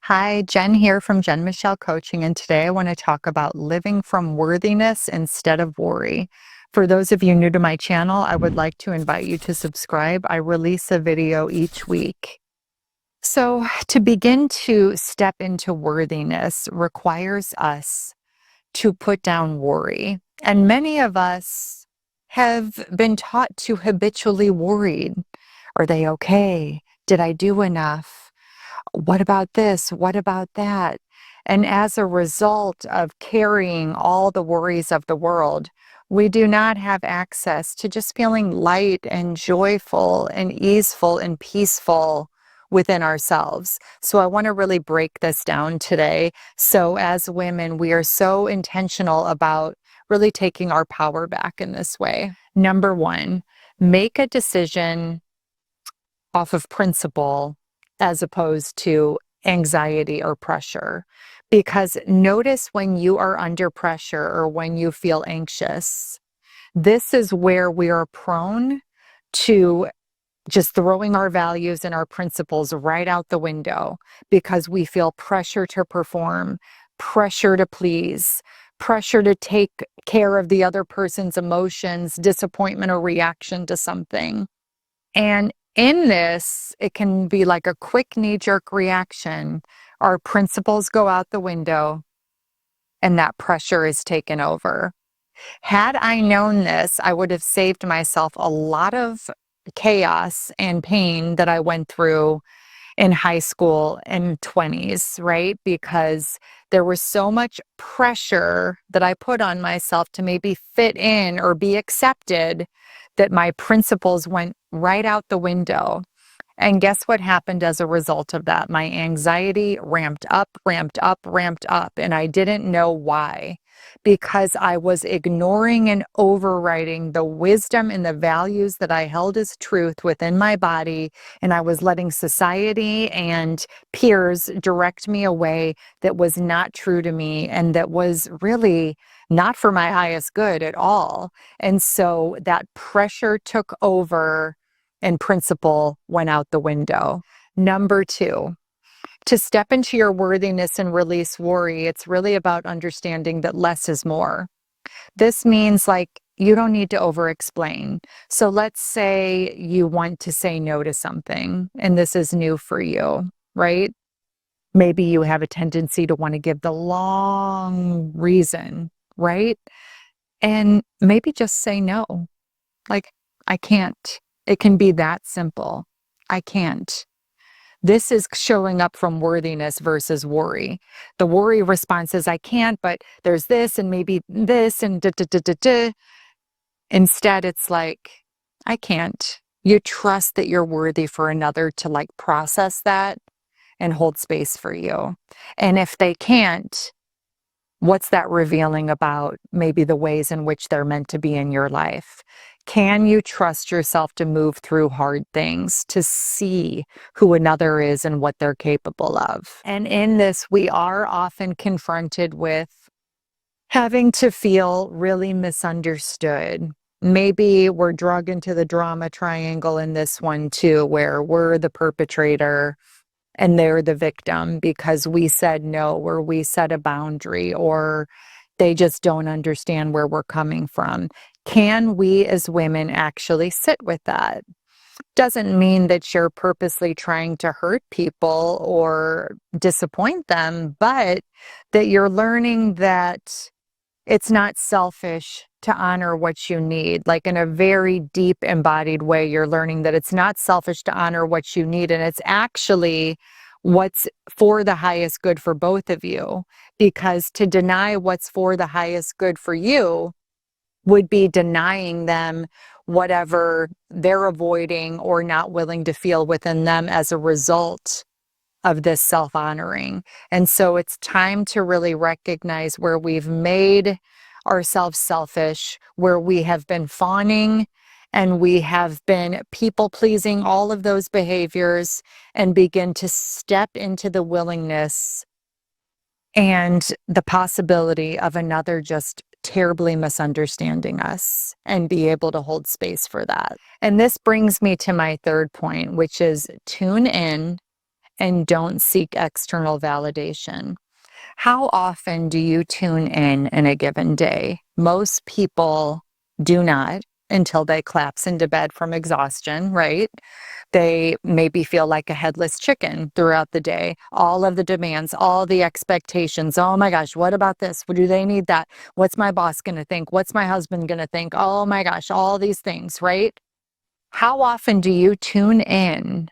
Hi, Jen here from Jen Michelle Coaching, and today I want to talk about living from worthiness instead of worry. For those of you new to my channel, I would like to invite you to subscribe. I release a video each week. So, to begin to step into worthiness requires us to put down worry. And many of us have been taught to habitually worry. Are they okay? Did I do enough? What about this? What about that? And as a result of carrying all the worries of the world, we do not have access to just feeling light and joyful and easeful and peaceful within ourselves. So I want to really break this down today. So as women, we are so intentional about really taking our power back in this way. Number one, make a decision off of principle as opposed to anxiety or pressure. Because notice when you are under pressure or when you feel anxious, this is where we are prone to just throwing our values and our principles right out the window because we feel pressure to perform, pressure to please, pressure to take care of the other person's emotions, disappointment, or reaction to something. And in this, it can be like a quick knee-jerk reaction. Our principles go out the window and that pressure is taken over. Had I known this, I would have saved myself a lot of chaos and pain that I went through in high school and 20s, right? Because there was so much pressure that I put on myself to maybe fit in or be accepted that my principles went right out the window. And guess what happened as a result of that? My anxiety ramped up, ramped up, ramped up, and I didn't know why. Because I was ignoring and overriding the wisdom and the values that I held as truth within my body, and I was letting society and peers direct me away that was not true to me and that was really not for my highest good at all. And so that pressure took over and principle went out the window. Number two, to step into your worthiness and release worry, it's really about understanding that less is more. This means like you don't need to over explain. So let's say you want to say no to something and this is new for you, right? Maybe you have a tendency to want to give the long reason, right? And maybe just say no. Like, I can't. It can be that simple. I can't. This is showing up from worthiness versus worry. The worry response is, I can't, but there's this and maybe this and da da da da da. Instead, it's like, I can't. You trust that you're worthy for another to like process that and hold space for you. And if they can't, what's that revealing about maybe the ways in which they're meant to be in your life? Can you trust yourself to move through hard things, to see who another is and what they're capable of? And in this, we are often confronted with having to feel really misunderstood. Maybe we're drug into the drama triangle in this one too, where we're the perpetrator and they're the victim because we said no or we set a boundary or they just don't understand where we're coming from. Can we as women actually sit with that? Doesn't mean that you're purposely trying to hurt people or disappoint them, but that you're learning that it's not selfish to honor what you need. Like in a very deep embodied way, you're learning that it's not selfish to honor what you need. And it's actually what's for the highest good for both of you. Because to deny what's for the highest good for you would be denying them whatever they're avoiding or not willing to feel within them as a result of this self-honoring. And so it's time to really recognize where we've made ourselves selfish, where we have been fawning and we have been people-pleasing, all of those behaviors, and begin to step into the willingness and the possibility of another just terribly misunderstanding us and be able to hold space for that. And this brings me to my third point, which is tune in and don't seek external validation. How often do you tune in a given day? Most people do not until they collapse into bed from exhaustion, right? They maybe feel like a headless chicken throughout the day. All of the demands, all the expectations. Oh my gosh, what about this? Do they need that? What's my boss going to think? What's my husband going to think? Oh my gosh, all these things, right? How often do you tune in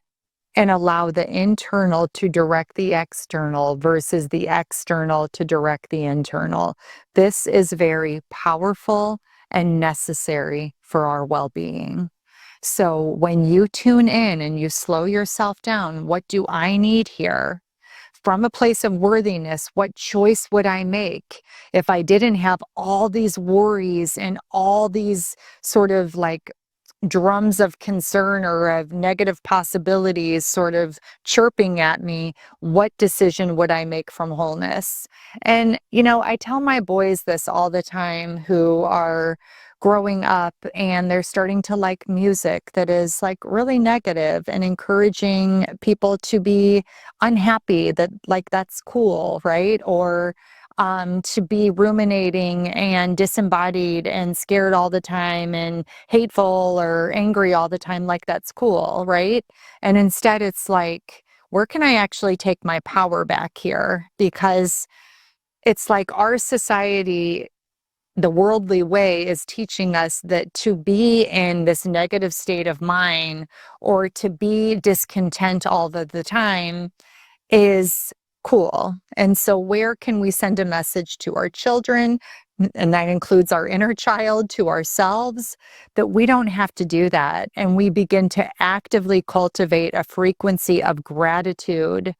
and allow the internal to direct the external versus the external to direct the internal? This is very powerful and necessary for our well-being. So when you tune in and you slow yourself down, what do I need here? From a place of worthiness, what choice would I make if I didn't have all these worries and all these sort of like drums of concern or of negative possibilities sort of chirping at me? What decision would I make from wholeness? And, I tell my boys this all the time who are growing up and they're starting to like music that is like really negative and encouraging people to be unhappy, that like that's cool, right? Or to be ruminating and disembodied and scared all the time and hateful or angry all the time, like that's cool, right? And instead, it's like, where can I actually take my power back here? Because it's like our society, the worldly way, is teaching us that to be in this negative state of mind or to be discontent all the time is cool. And so where can we send a message to our children, and that includes our inner child, to ourselves, that we don't have to do that, and we begin to actively cultivate a frequency of gratitude,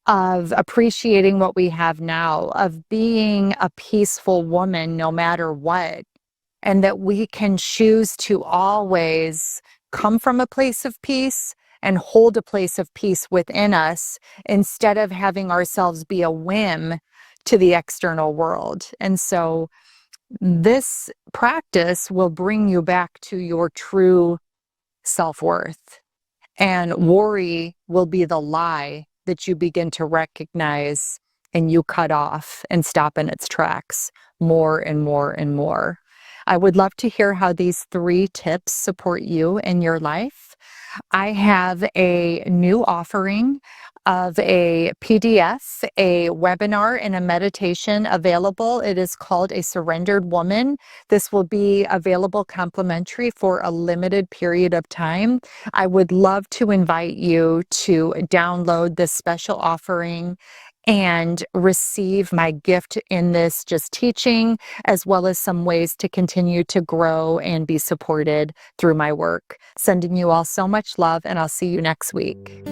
of appreciating what we have now, of being a peaceful woman no matter what, and that we can choose to always come from a place of peace and hold a place of peace within us instead of having ourselves be a whim to the external world. And so this practice will bring you back to your true self-worth. And worry will be the lie that you begin to recognize and you cut off and stop in its tracks more and more and more. I would love to hear how these 3 tips support you in your life. I have a new offering of a PDF, a webinar, and a meditation available. It is called A Surrendered Woman. This will be available complimentary for a limited period of time. I would love to invite you to download this special offering and receive my gift in this just teaching, as well as some ways to continue to grow and be supported through my work. Sending you all so much love, and I'll see you next week.